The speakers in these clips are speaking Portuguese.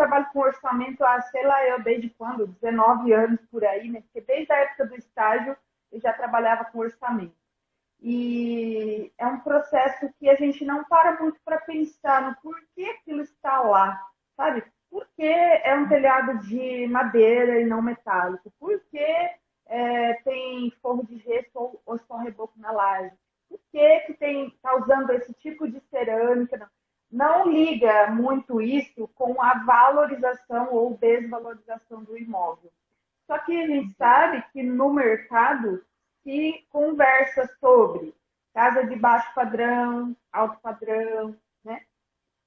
trabalho com orçamento há, sei lá, eu desde quando? 19 anos por aí, né? Porque desde a época do estágio eu já trabalhava com orçamento. E é um processo que a gente não para muito para pensar no porquê aquilo está lá, sabe? Por que é um telhado de madeira e não metálico? Por que tem forro de gesso ou só reboco na laje? Por que está usando esse tipo de cerâmica? Não liga muito isso com a valorização ou desvalorização do imóvel. Só que a gente sabe que no mercado se conversa sobre casa de baixo padrão, alto padrão, né?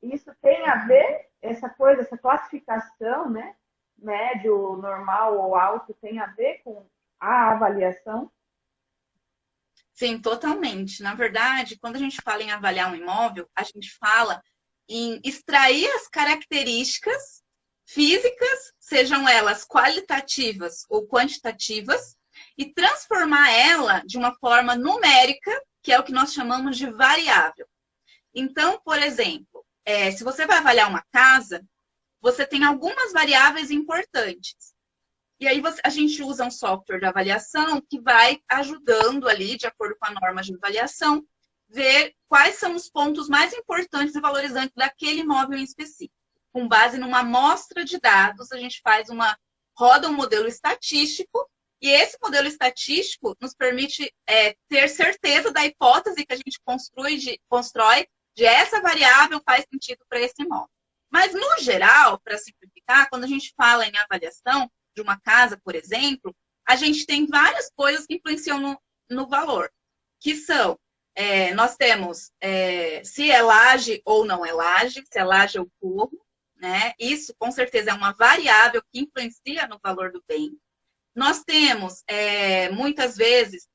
Isso tem a ver, essa coisa, essa classificação, né? Médio, normal ou alto, tem a ver com a avaliação? Sim, totalmente. Na verdade, quando a gente fala em avaliar um imóvel, a gente fala em extrair as características físicas, sejam elas qualitativas ou quantitativas, e transformar ela de uma forma numérica, que é o que nós chamamos de variável. Então, por exemplo, se você vai avaliar uma casa, você tem algumas variáveis importantes. E aí a gente usa um software de avaliação que vai ajudando ali, de acordo com a norma de avaliação, ver quais são os pontos mais importantes e valorizantes daquele imóvel em específico. Com base numa amostra de dados, a gente roda um modelo estatístico, e esse modelo estatístico nos permite ter certeza da hipótese que a gente constrói de essa variável faz sentido para esse imóvel. Mas, no geral, para simplificar, quando a gente fala em avaliação de uma casa, por exemplo, a gente tem várias coisas que influenciam no valor, que são, nós temos se é laje ou não é laje, se é laje ou forro, né? Isso, com certeza, é uma variável que influencia no valor do bem. Nós temos, muitas vezes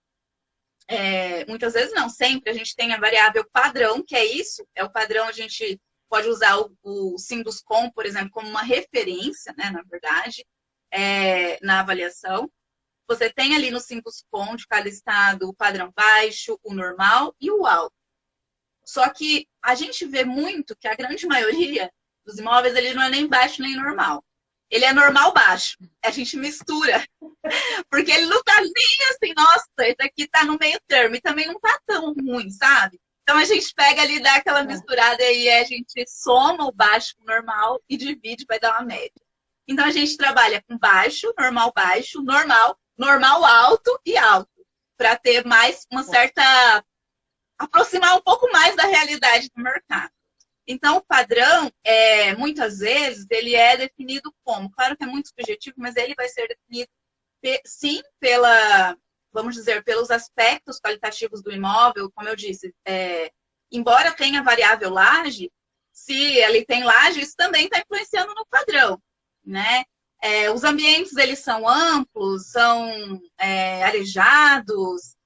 não, sempre, a gente tem a variável padrão, que é isso, é o padrão, a gente pode usar o Sinduscom, por exemplo, como uma referência, né, na verdade, na avaliação. Você tem ali no Sinduscom de cada estado o padrão baixo, o normal e o alto. Só que a gente vê muito que a grande maioria dos imóveis, ele não é nem baixo nem normal. Ele é normal baixo. A gente mistura. Porque ele não tá nem assim, nossa, esse aqui tá no meio termo. E também não tá tão ruim, sabe? Então a gente pega ali, dá aquela misturada e a gente soma o baixo com o normal e divide, vai dar uma média. Então a gente trabalha com baixo, normal, normal alto e alto. Para ter mais uma certa... aproximar um pouco mais da realidade do mercado. Então, o padrão, muitas vezes, ele é definido como? Claro que é muito subjetivo, mas ele vai ser definido, sim, vamos dizer, pelos aspectos qualitativos do imóvel, como eu disse. Embora tenha variável laje, se ele tem laje, isso também está influenciando no padrão, né? Os ambientes, eles são amplos, são arejados,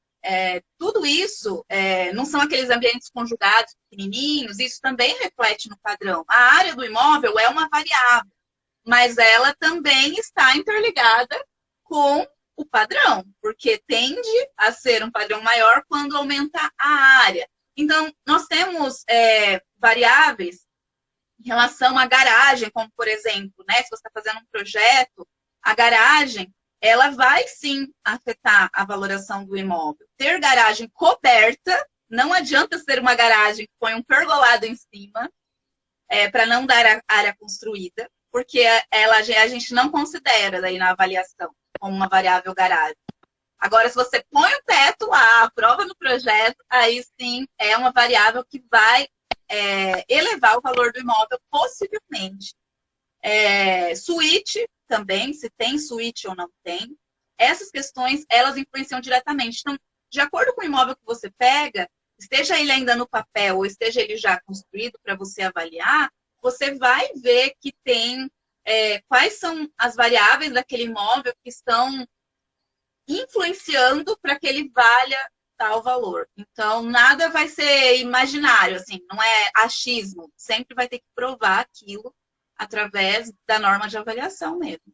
tudo isso não são aqueles ambientes conjugados pequenininhos, isso também reflete no padrão. A área do imóvel é uma variável, mas ela também está interligada com o padrão, porque tende a ser um padrão maior quando aumenta a área. Então, nós temos variáveis em relação à garagem, como por exemplo, né, se você está fazendo um projeto, a garagem, ela vai sim afetar a valoração do imóvel. Ter garagem coberta, não adianta ser uma garagem que põe um pergolado em cima, para não dar a área construída, porque a gente não considera daí na avaliação como uma variável garagem. Agora, se você põe o teto lá, aprova no projeto, aí sim é uma variável que vai elevar o valor do imóvel possivelmente. Suíte também, se tem suíte ou não tem. Essas questões, elas influenciam diretamente. Então, de acordo com o imóvel que você pega, esteja ele ainda no papel ou esteja ele já construído para você avaliar, você vai ver que tem quais são as variáveis daquele imóvel que estão influenciando para que ele valha tal valor. Então, nada vai ser imaginário, assim, não é achismo. Sempre vai ter que provar aquilo através da norma de avaliação mesmo.